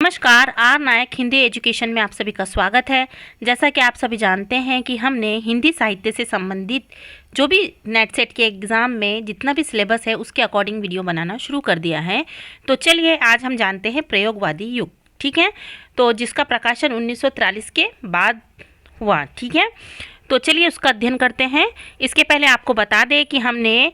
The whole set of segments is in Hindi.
नमस्कार, आर नायक हिंदी एजुकेशन में आप सभी का स्वागत है। जैसा कि आप सभी जानते हैं कि हमने हिंदी साहित्य से संबंधित जो भी नेट सेट के एग्ज़ाम में जितना भी सिलेबस है उसके अकॉर्डिंग वीडियो बनाना शुरू कर दिया है। तो चलिए आज हम जानते हैं प्रयोगवादी युग। ठीक है, तो जिसका प्रकाशन 1943 के बाद हुआ। ठीक है, तो चलिए उसका अध्ययन करते हैं। इसके पहले आपको बता दें कि हमने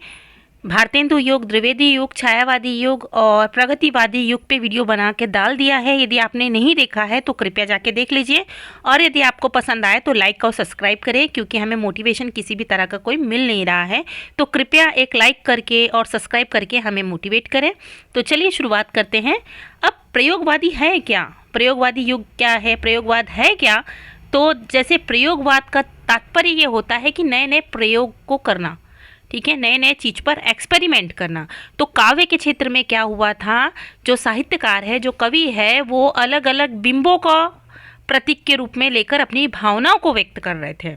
भारतेंदु युग, द्विवेदी युग, छायावादी युग और प्रगतिवादी युग पे वीडियो बना के डाल दिया है। यदि आपने नहीं देखा है तो कृपया जाके देख लीजिए, और यदि आपको पसंद आए तो लाइक और सब्सक्राइब करें, क्योंकि हमें मोटिवेशन किसी भी तरह का कोई मिल नहीं रहा है। तो कृपया एक लाइक करके और सब्सक्राइब करके हमें मोटिवेट करें। तो चलिए शुरुआत करते हैं। अब प्रयोगवादी है क्या, प्रयोगवादी युग क्या है, प्रयोगवाद है क्या? तो जैसे प्रयोगवाद का तात्पर्य ये होता है कि नए नए प्रयोग को करना। ठीक है, नए नए चीज़ पर एक्सपेरिमेंट करना। तो काव्य के क्षेत्र में क्या हुआ था, जो साहित्यकार है, जो कवि है, वो अलग अलग बिंबों का प्रतीक के रूप में लेकर अपनी भावनाओं को व्यक्त कर रहे थे।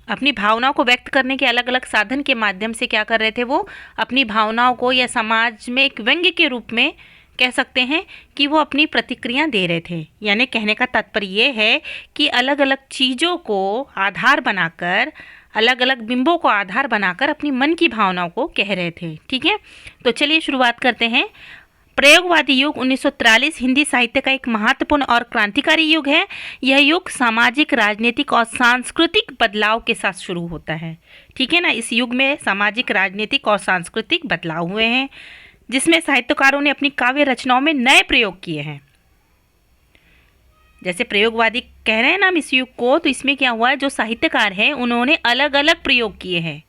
अपनी भावनाओं को व्यक्त करने के अलग अलग साधन के माध्यम से क्या कर रहे थे, वो अपनी भावनाओं को या समाज में एक व्यंग्य के रूप में कह सकते हैं कि वो अपनी प्रतिक्रिया दे रहे थे। यानी कहने का तात्पर्य ये है कि अलग अलग चीज़ों को आधार बनाकर, अलग अलग बिंबों को आधार बनाकर अपनी मन की भावनाओं को कह रहे थे। ठीक है, तो चलिए शुरुआत करते हैं। प्रयोगवादी युग 1943 हिंदी साहित्य का एक महत्वपूर्ण और क्रांतिकारी युग है। यह युग सामाजिक, राजनीतिक और सांस्कृतिक बदलाव के साथ शुरू होता है। ठीक है ना, इस युग में सामाजिक, राजनीतिक और सांस्कृतिक बदलाव हुए हैं, जिसमें साहित्यकारों ने अपनी काव्य रचनाओं में नए प्रयोग किए हैं। जैसे प्रयोगवादी कह रहे हैं ना हम इस युग को, तो इसमें क्या हुआ है, जो साहित्यकार हैं उन्होंने अलग अलग प्रयोग किए हैं।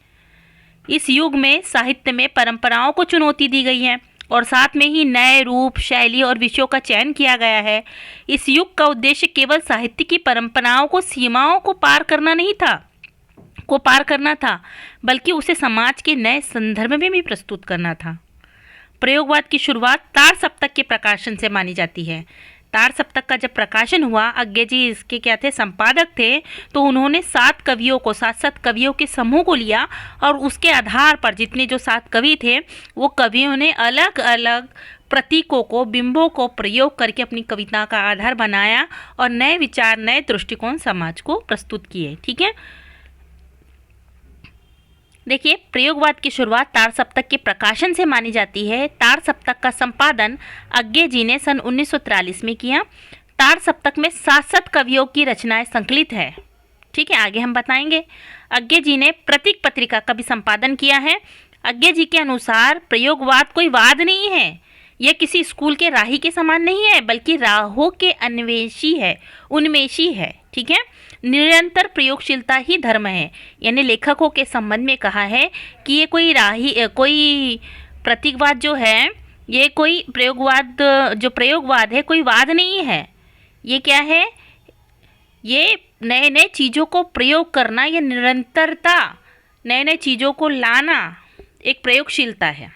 इस युग में साहित्य में परंपराओं को चुनौती दी गई है और साथ में ही नए रूप, शैली और विषयों का चयन किया गया है। इस युग का उद्देश्य केवल साहित्य की परंपराओं को, सीमाओं को पार करना था, बल्कि उसे समाज के नए संदर्भ में भी प्रस्तुत करना था। प्रयोगवाद की शुरुआत तार सप्तक के प्रकाशन से मानी जाती है। तार सप्तक का जब प्रकाशन हुआ, अज्ञे जी इसके क्या थे, संपादक थे। तो उन्होंने 7 कवियों के समूह को लिया और उसके आधार पर जितने जो 7 कवि थे, वो कवियों ने अलग अलग प्रतीकों को, बिंबों को प्रयोग करके अपनी कविता का आधार बनाया और नए विचार, नए दृष्टिकोण समाज को प्रस्तुत किए। ठीक है, देखिए प्रयोगवाद की शुरुआत तार सप्तक के प्रकाशन से मानी जाती है। तार सप्तक का संपादन अज्ञे जी ने सन 1943 में किया। तार सप्तक में 7 कवियों की रचनाएं संकलित है। ठीक है, आगे हम बताएंगे। अज्ञे जी ने प्रतीक पत्रिका का भी संपादन किया है। अज्ञे जी के अनुसार प्रयोगवाद कोई वाद नहीं है, यह किसी स्कूल के राही के समान नहीं है, बल्कि राहों के उन्मेषी है। ठीक है, निरंतर प्रयोगशीलता ही धर्म है। यानी लेखकों के संबंध में कहा है कि ये कोई प्रतीकवाद जो है, ये कोई प्रयोगवाद है, कोई वाद नहीं है। ये क्या है, ये नए नए चीज़ों को प्रयोग करना, ये निरंतरता, नए नए चीज़ों को लाना एक प्रयोगशीलता है।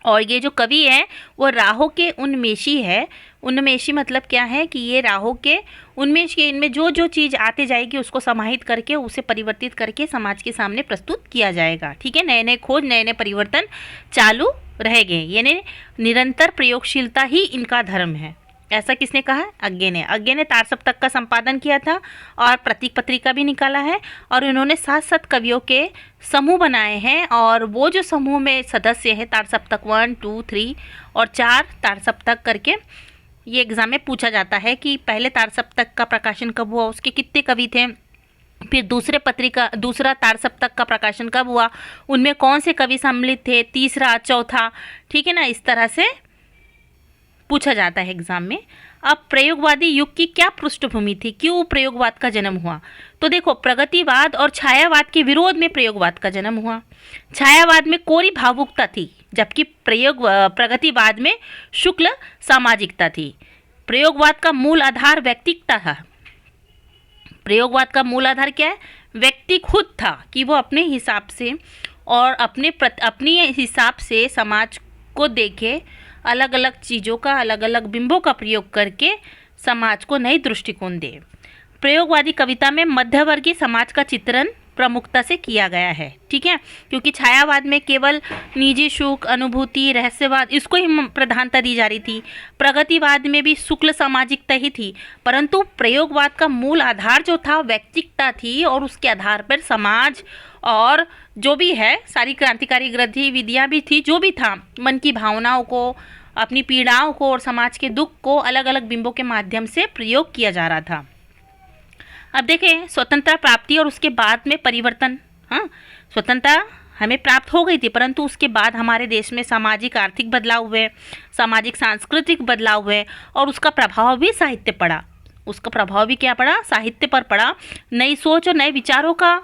और ये जो कवि है वो राहों के उन्मेषी है। उन्मेषी मतलब क्या है कि ये राहों के उन्मेष के, इनमें जो जो चीज़ आते जाएगी उसको समाहित करके, उसे परिवर्तित करके समाज के सामने प्रस्तुत किया जाएगा। ठीक है, नए नए खोज, नए नए परिवर्तन चालू रहेंगे। यानी निरंतर प्रयोगशीलता ही इनका धर्म है। ऐसा किसने कहा? अज्ञे ने तार सप्तक का संपादन किया था और प्रतीक पत्रिका भी निकाला है। और उन्होंने 7 कवियों के समूह बनाए हैं, और वो जो समूह में सदस्य है, तार सप्तक 1, 2, 3 और 4 तार सप्तक करके, ये एग्ज़ाम में पूछा जाता है कि पहले तार सप्तक का प्रकाशन कब हुआ, उसके कितने कवि थे, फिर दूसरा तार सप्तक का प्रकाशन कब हुआ, उनमें कौन से कवि सम्मिलित थे, तीसरा, चौथा। ठीक है ना, इस तरह से पूछा जाता है एग्जाम में। अब प्रयोगवादी युग की क्या पृष्ठभूमि थी, क्यों प्रयोगवाद का जन्म हुआ? तो देखो, प्रगतिवाद और छायावाद के विरोध में प्रयोगवाद का जन्म हुआ। छायावाद में कोरी भावुकता थी, जबकि प्रगतिवाद में शुक्ल सामाजिकता थी। प्रयोगवाद का मूल आधार व्यक्तिकता था। प्रयोगवाद का मूल आधार क्या है? व्यक्ति खुद था, कि वो अपने हिसाब से और अपने हिसाब से समाज को देखे, अलग अलग चीज़ों का, अलग अलग बिंबों का प्रयोग करके समाज को नई दृष्टिकोण दे। प्रयोगवादी कविता में मध्यवर्गीय समाज का चित्रण प्रमुखता से किया गया है, ठीक है, क्योंकि छायावाद में केवल निजी सुख, अनुभूति, रहस्यवाद इसको ही प्रधानता दी जा रही थी। प्रगतिवाद में भी शुक्ल सामाजिकता ही थी, परंतु प्रयोगवाद का मूल आधार जो था वैयक्तिकता थी और उसके आधार पर समाज और जो भी है सारी क्रांतिकारी गतिविधियाँ भी थी, जो भी था मन की भावनाओं को, अपनी पीड़ाओं को और समाज के दुख को अलग अलग बिंबों के माध्यम से प्रयोग किया जा रहा था। अब देखें स्वतंत्रता प्राप्ति और उसके बाद में परिवर्तन। हाँ, स्वतंत्रता हमें प्राप्त हो गई थी, परंतु उसके बाद हमारे देश में सामाजिक आर्थिक बदलाव हुए, सामाजिक सांस्कृतिक बदलाव हुए और उसका प्रभाव भी साहित्य पड़ा। उसका प्रभाव भी क्या पड़ा? साहित्य पर पड़ा। नई सोच और नए विचारों का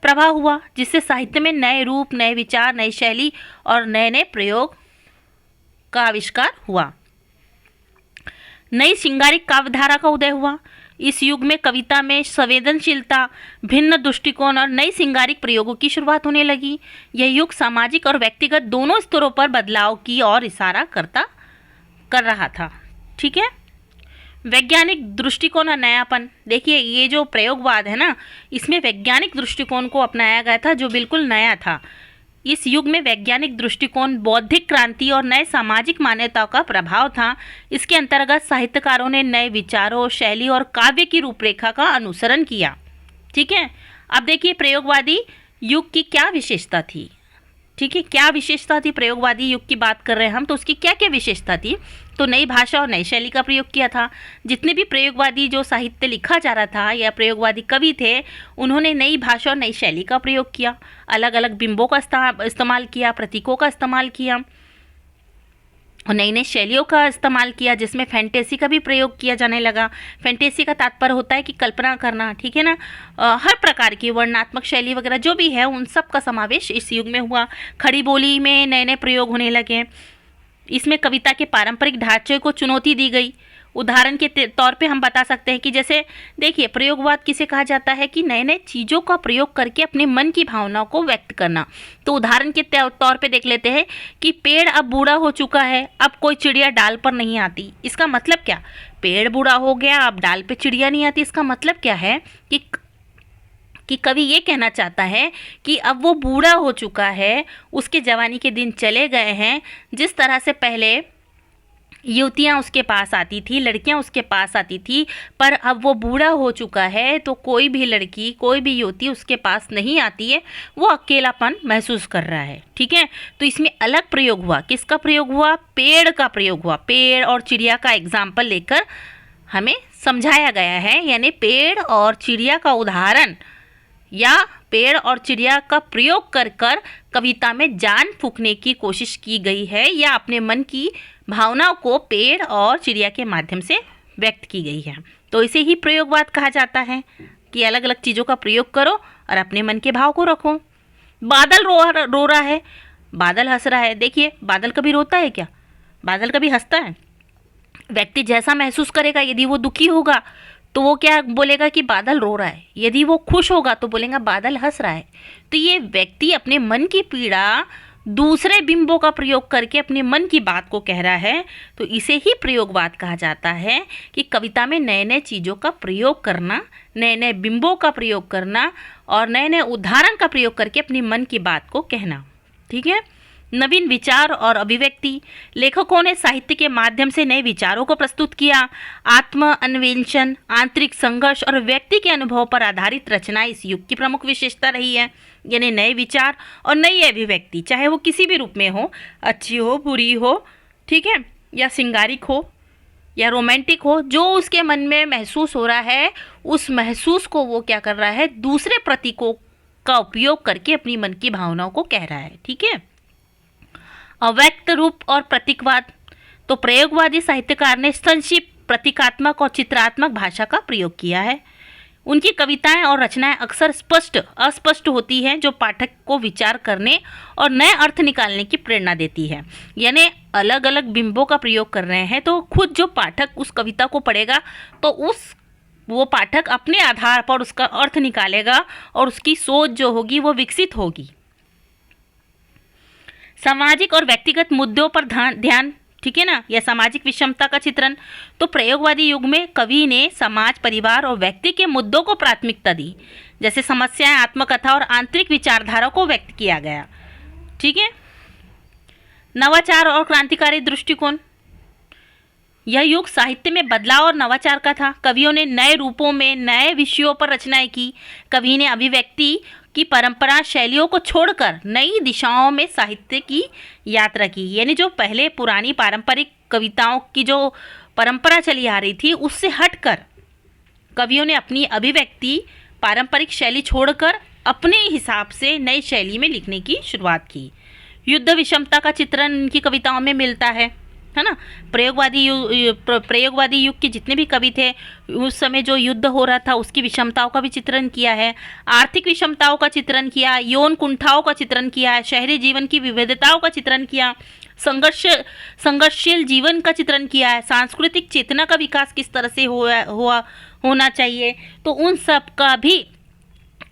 प्रभाव हुआ, जिससे साहित्य में नए रूप, नए विचार, नई शैली और नए नए प्रयोग का आविष्कार हुआ। नई श्रृंगारिक काव्यधारा का उदय हुआ। इस युग में कविता में संवेदनशीलता, भिन्न दृष्टिकोण और नई श्रृंगारिक प्रयोगों की शुरुआत होने लगी। यह युग सामाजिक और व्यक्तिगत दोनों स्तरों पर बदलाव की ओर इशारा कर रहा था, ठीक है। वैज्ञानिक दृष्टिकोण और नयापन। देखिए ये जो प्रयोगवाद है ना, इसमें वैज्ञानिक दृष्टिकोण को अपनाया गया था जो बिल्कुल नया था। इस युग में वैज्ञानिक दृष्टिकोण, बौद्धिक क्रांति और नए सामाजिक मान्यताओं का प्रभाव था। इसके अंतर्गत साहित्यकारों ने नए विचारों, शैली और काव्य की रूपरेखा का अनुसरण किया, ठीक है। अब देखिए प्रयोगवादी युग की क्या विशेषता थी, ठीक है, क्या विशेषता थी। प्रयोगवादी युग की बात कर रहे हैं हम, तो उसकी क्या क्या विशेषता थी। तो नई भाषा और नई शैली का प्रयोग किया था। जितने भी प्रयोगवादी जो साहित्य लिखा जा रहा था या प्रयोगवादी कवि थे, उन्होंने नई भाषा और नई शैली का प्रयोग किया, अलग अलग बिंबों का इस्तेमाल किया, प्रतीकों का इस्तेमाल किया और नई नई शैलियों का इस्तेमाल किया, जिसमें फैंटेसी का भी प्रयोग किया जाने लगा। फैंटेसी का तात्पर्य होता है कि कल्पना करना, ठीक है ना। हर प्रकार की वर्णनात्मक शैली वगैरह जो भी है उन सब का समावेश इस युग में हुआ। खड़ी बोली में नए नए प्रयोग होने लगे। इसमें कविता के पारंपरिक ढांचे को चुनौती दी गई। उदाहरण के तौर पे हम बता सकते हैं कि जैसे देखिए प्रयोगवाद किसे कहा जाता है कि नए नए चीज़ों का प्रयोग करके अपने मन की भावनाओं को व्यक्त करना। तो उदाहरण के तौर पे देख लेते हैं कि पेड़ अब बूढ़ा हो चुका है, अब कोई चिड़िया डाल पर नहीं आती। इसका मतलब क्या? पेड़ बूढ़ा हो गया, अब डाल पे चिड़िया नहीं आती। इसका मतलब क्या है कि कवि ये कहना चाहता है कि अब वो बूढ़ा हो चुका है, उसके जवानी के दिन चले गए हैं। जिस तरह से पहले युवतियाँ उसके पास आती थी, लड़कियाँ उसके पास आती थी, पर अब वो बूढ़ा हो चुका है तो कोई भी लड़की, कोई भी युवती उसके पास नहीं आती है, वो अकेलापन महसूस कर रहा है, ठीक है। तो इसमें अलग प्रयोग हुआ। किसका प्रयोग हुआ? पेड़ का प्रयोग हुआ। पेड़ और चिड़िया का एग्जाम्पल लेकर हमें समझाया गया है, यानी पेड़ और चिड़िया का उदाहरण या पेड़ और चिड़िया का प्रयोग कर कर कविता में जान फूंकने की कोशिश की गई है या अपने मन की भावनाओं को पेड़ और चिड़िया के माध्यम से व्यक्त की गई है। तो इसे ही प्रयोगवाद कहा जाता है कि अलग अलग चीज़ों का प्रयोग करो और अपने मन के भाव को रखो। बादल रो रहा है, बादल हंस रहा है। देखिए बादल कभी रोता है क्या? बादल कभी हंसता है? व्यक्ति जैसा महसूस करेगा, यदि वो दुखी होगा तो वो क्या बोलेगा कि बादल रो रहा है, यदि वो खुश होगा तो बोलेगा बादल हंस रहा है। तो ये व्यक्ति अपने मन की पीड़ा दूसरे बिंबों का प्रयोग करके अपने मन की बात को कह रहा है। तो इसे ही प्रयोगवाद कहा जाता है कि कविता में नए नए चीज़ों का प्रयोग करना, नए नए बिंबों का प्रयोग करना और नए नए उदाहरण का प्रयोग करके अपनी मन की बात को कहना, ठीक है। नवीन विचार और अभिव्यक्ति। लेखकों ने साहित्य के माध्यम से नए विचारों को प्रस्तुत किया। आत्म अन्वेषण, आंतरिक संघर्ष और व्यक्ति के अनुभव पर आधारित रचना इस युग की प्रमुख विशेषता रही है। यानी नए विचार और नई अभिव्यक्ति, चाहे वो किसी भी रूप में हो, अच्छी हो, बुरी हो, ठीक है, या श्रृंगारिक हो या रोमांटिक हो, जो उसके मन में महसूस हो रहा है उस महसूस को वो क्या कर रहा है, दूसरे प्रतीकों का उपयोग करके अपनी मन की भावनाओं को कह रहा है, ठीक है। अव्यक्त रूप और प्रतीकवाद। तो प्रयोगवादी साहित्यकार ने संक्षिप्त, प्रतीकात्मक और चित्रात्मक भाषा का प्रयोग किया है। उनकी कविताएं और रचनाएं अक्सर अस्पष्ट होती हैं, जो पाठक को विचार करने और नए अर्थ निकालने की प्रेरणा देती है। यानी अलग अलग बिंबों का प्रयोग कर रहे हैं, तो खुद जो पाठक उस कविता को पढ़ेगा तो वो पाठक अपने आधार पर उसका अर्थ निकालेगा और उसकी सोच जो होगी वो विकसित होगी। सामाजिक और व्यक्तिगत मुद्दों पर ध्यान ठीक है ना, या सामाजिक विषमता का चित्रण। तो प्रयोगवादी युग में कवि ने समाज, परिवार और व्यक्ति के मुद्दों को प्राथमिकता दी, जैसे समस्याएं, आत्मकथा और आंतरिक विचारधारा को व्यक्त किया गया। ठीक है। नवाचार और क्रांतिकारी दृष्टिकोण। यह युग साहित्य में बदलाव और नवाचार का था। कवियों ने नए रूपों में, नए विषयों पर रचनाएं की। कवि ने अभिव्यक्ति की परंपरा, शैलियों को छोड़कर नई दिशाओं में साहित्य की यात्रा की। यानी जो पहले पुरानी पारंपरिक कविताओं की जो परंपरा चली आ रही थी, उससे हटकर कवियों ने अपनी अभिव्यक्ति, पारंपरिक शैली छोड़कर अपने हिसाब से नई शैली में लिखने की शुरुआत की। युद्ध विषमता का चित्रण इनकी कविताओं में मिलता है ना। प्रयोगवादी युग के जितने भी कवि थे, उस समय जो युद्ध हो रहा था उसकी विषमताओं का भी चित्रण किया है। आर्थिक विषमताओं का चित्रण किया, यौन कुंठाओं का चित्रण किया है, शहरी जीवन की विविधताओं का चित्रण किया, संघर्षशील जीवन का चित्रण किया है, सांस्कृतिक चेतना का विकास किस तरह से होना चाहिए, तो उन सब का भी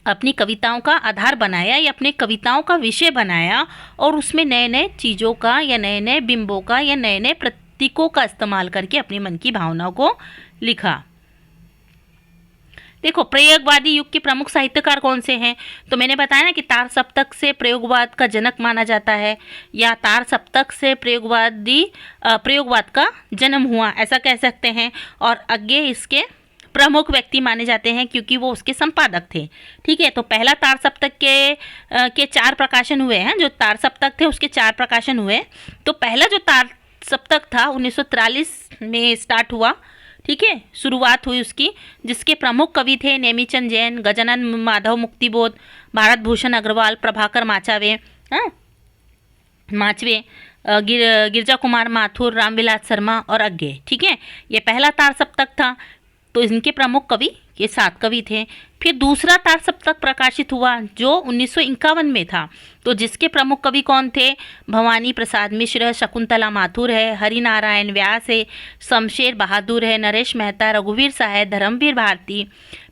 अपनी कविताओं का आधार बनाया या अपने कविताओं का विषय बनाया, और उसमें नए नए चीज़ों का या नए नए बिंबों का या नए नए प्रतीकों का इस्तेमाल करके अपने मन की भावनाओं को लिखा। देखो, प्रयोगवादी युग के प्रमुख साहित्यकार कौन से हैं? तो मैंने बताया ना कि तार सप्तक से प्रयोगवाद का जनक माना जाता है, या तार सप्तक से प्रयोगवाद का जन्म हुआ, ऐसा कह सकते हैं। और आगे इसके प्रमुख व्यक्ति माने जाते हैं क्योंकि वो उसके संपादक थे। ठीक है। तो पहला तार सप्तक के 4 प्रकाशन हुए हैं। जो तार सप्तक थे उसके 4 प्रकाशन हुए। तो पहला जो तार सप्तक था 1943 में स्टार्ट हुआ। ठीक है, शुरुआत हुई उसकी, जिसके प्रमुख कवि थे नेमीचंद जैन, गजानन माधव मुक्तिबोध, भारत भूषण अग्रवाल, प्रभाकर माचवे, गिरजा कुमार माथुर, रामविलास शर्मा और अज्ञे। ठीक है, ये पहला तार सप्तक था। तो इनके प्रमुख कवि ये 7 कवि थे। फिर दूसरा तार सप्तक प्रकाशित हुआ जो 1951 में था। तो जिसके प्रमुख कवि कौन थे? भवानी प्रसाद मिश्र, शकुंतला माथुर है, हरिनारायण व्यास है, शमशेर बहादुर है, नरेश मेहता, रघुवीर साय, धर्मवीर भारती।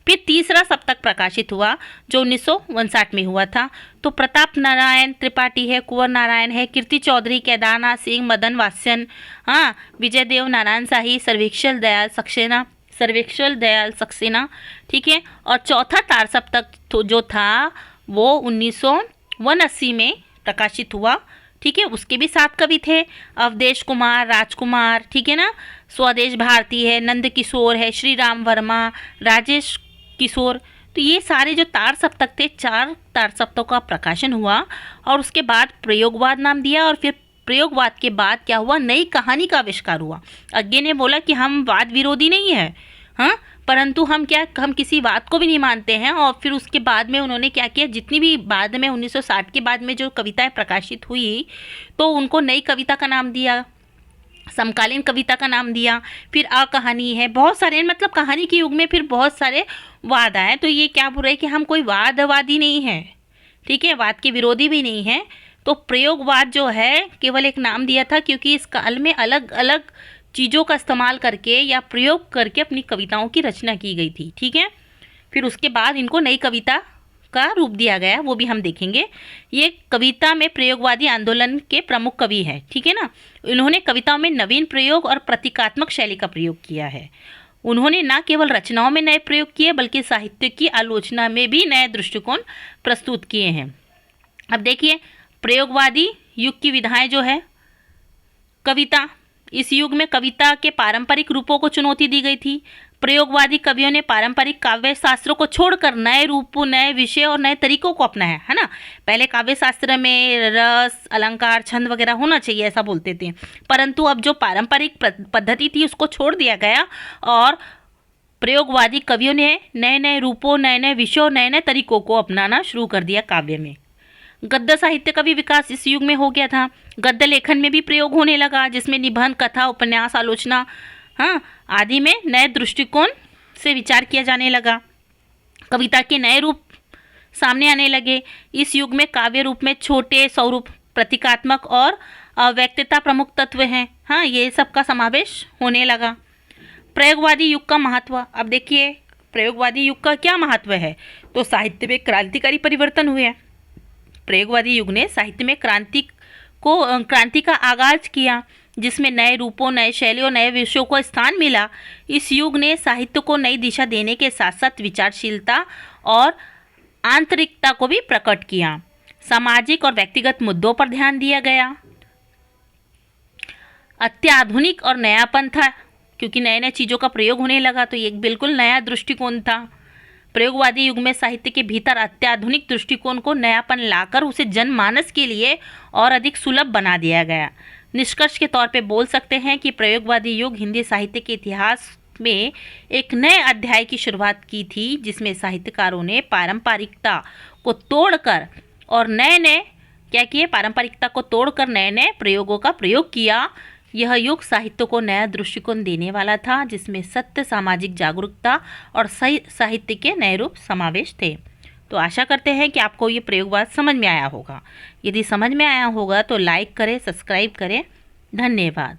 फिर तीसरा सप्तक प्रकाशित हुआ जो 1959 में हुआ था। तो प्रताप नारायण त्रिपाठी है, कुंवर नारायण है, कीर्ति चौधरी, केदारनाथ सिंह, मदन वात्स्यन, विजय देव नारायण शाही, सर्वेक्षल दयाल सक्सेना। ठीक है। और चौथा तार सप्तक जो था वो 1981 में प्रकाशित हुआ। ठीक है, उसके भी 7 कवि थे, अवधेश कुमार, राजकुमार, ठीक है ना, स्वदेश भारती है, नंद किशोर है, श्री राम वर्मा, राजेश किशोर। तो ये सारे जो तार सप्तक थे, 4 तार सप्तकों का प्रकाशन हुआ, और उसके बाद प्रयोगवाद नाम दिया। और फिर प्रयोगवाद के बाद क्या हुआ? नई कहानी का आविष्कार हुआ। अज्ञे ने बोला कि हम वाद विरोधी नहीं है, हाँ, परंतु हम किसी वाद को भी नहीं मानते हैं। और फिर उसके बाद में उन्होंने क्या किया, जितनी भी बाद में 1960 के बाद में जो कविताएं प्रकाशित हुई, तो उनको नई कविता का नाम दिया, समकालीन कविता का नाम दिया। फिर कहानी है, बहुत सारे, मतलब कहानी के युग में फिर बहुत सारे वाद आए। तो ये क्या बोल रहे हैं कि हम कोई वादवादी नहीं है, ठीक है, वाद के विरोधी भी नहीं है। तो प्रयोगवाद जो है केवल एक नाम दिया था, क्योंकि इस काल में अलग अलग चीज़ों का इस्तेमाल करके या प्रयोग करके अपनी कविताओं की रचना की गई थी। ठीक है, फिर उसके बाद इनको नई कविता का रूप दिया गया, वो भी हम देखेंगे। ये कविता में प्रयोगवादी आंदोलन के प्रमुख कवि हैं। ठीक है ना, इन्होंने कविताओं में नवीन प्रयोग और प्रतीकात्मक शैली का प्रयोग किया है। उन्होंने न केवल रचनाओं में नए प्रयोग किए, बल्कि साहित्य की आलोचना में भी नए दृष्टिकोण प्रस्तुत किए हैं। अब देखिए, प्रयोगवादी युग की विधाएं जो है, कविता, इस युग में कविता के पारंपरिक रूपों को चुनौती दी गई थी। प्रयोगवादी कवियों ने पारंपरिक काव्य शास्त्रों को छोड़कर नए रूपों, नए विषय और नए तरीकों को अपनाया, है ना। पहले काव्य शास्त्र में रस, अलंकार, छंद वगैरह होना चाहिए, ऐसा बोलते थे, परंतु अब जो पारंपरिक पद्धति थी उसको छोड़ दिया गया, और प्रयोगवादी कवियों ने नए नए रूपों, नए नए विषयों, नए नए तरीकों को अपनाना शुरू कर दिया काव्य में। गद्य साहित्य का भी विकास इस युग में हो गया था। गद्य लेखन में भी प्रयोग होने लगा, जिसमें निबंध, कथा, उपन्यास, आलोचना, आदि में नए दृष्टिकोण से विचार किया जाने लगा। कविता के नए रूप सामने आने लगे। इस युग में काव्य रूप में छोटे स्वरूप, प्रतीकात्मक और व्यक्तिता प्रमुख तत्व हैं। ये सब का समावेश होने लगा। प्रयोगवादी युग का महत्व। अब देखिए, प्रयोगवादी युग का क्या महत्व है? तो साहित्य में क्रांतिकारी परिवर्तन हुए हैं। प्रयोगवादी युग ने साहित्य में क्रांति का आगाज किया। जिसमें नए रूपों, नए शैलियों, नए विषयों को स्थान मिला। इस युग ने साहित्य को नई दिशा देने के साथ साथ विचारशीलता और आंतरिकता को भी प्रकट किया। सामाजिक और व्यक्तिगत मुद्दों पर ध्यान दिया गया। अत्याधुनिक और नयापन था, क्योंकि नए नए चीज़ों का प्रयोग होने लगा, तो ये एक बिल्कुल नया दृष्टिकोण था। प्रयोगवादी युग में साहित्य के भीतर अत्याधुनिक दृष्टिकोण को नयापन लाकर उसे जनमानस के लिए और अधिक सुलभ बना दिया गया। निष्कर्ष के तौर पे बोल सकते हैं कि प्रयोगवादी युग हिंदी साहित्य के इतिहास में एक नए अध्याय की शुरुआत की थी, जिसमें साहित्यकारों ने पारंपरिकता को तोड़कर और नए नए क्या किए, पारंपरिकता को तोड़कर नए नए प्रयोगों का प्रयोग किया। यह युग साहित्य को नया दृष्टिकोण देने वाला था, जिसमें सत्य, सामाजिक जागरूकता और साहित्य के नए रूप समावेश थे। तो आशा करते हैं कि आपको ये प्रयोगवाद समझ में आया होगा। यदि समझ में आया होगा तो लाइक करें, सब्सक्राइब करें। धन्यवाद।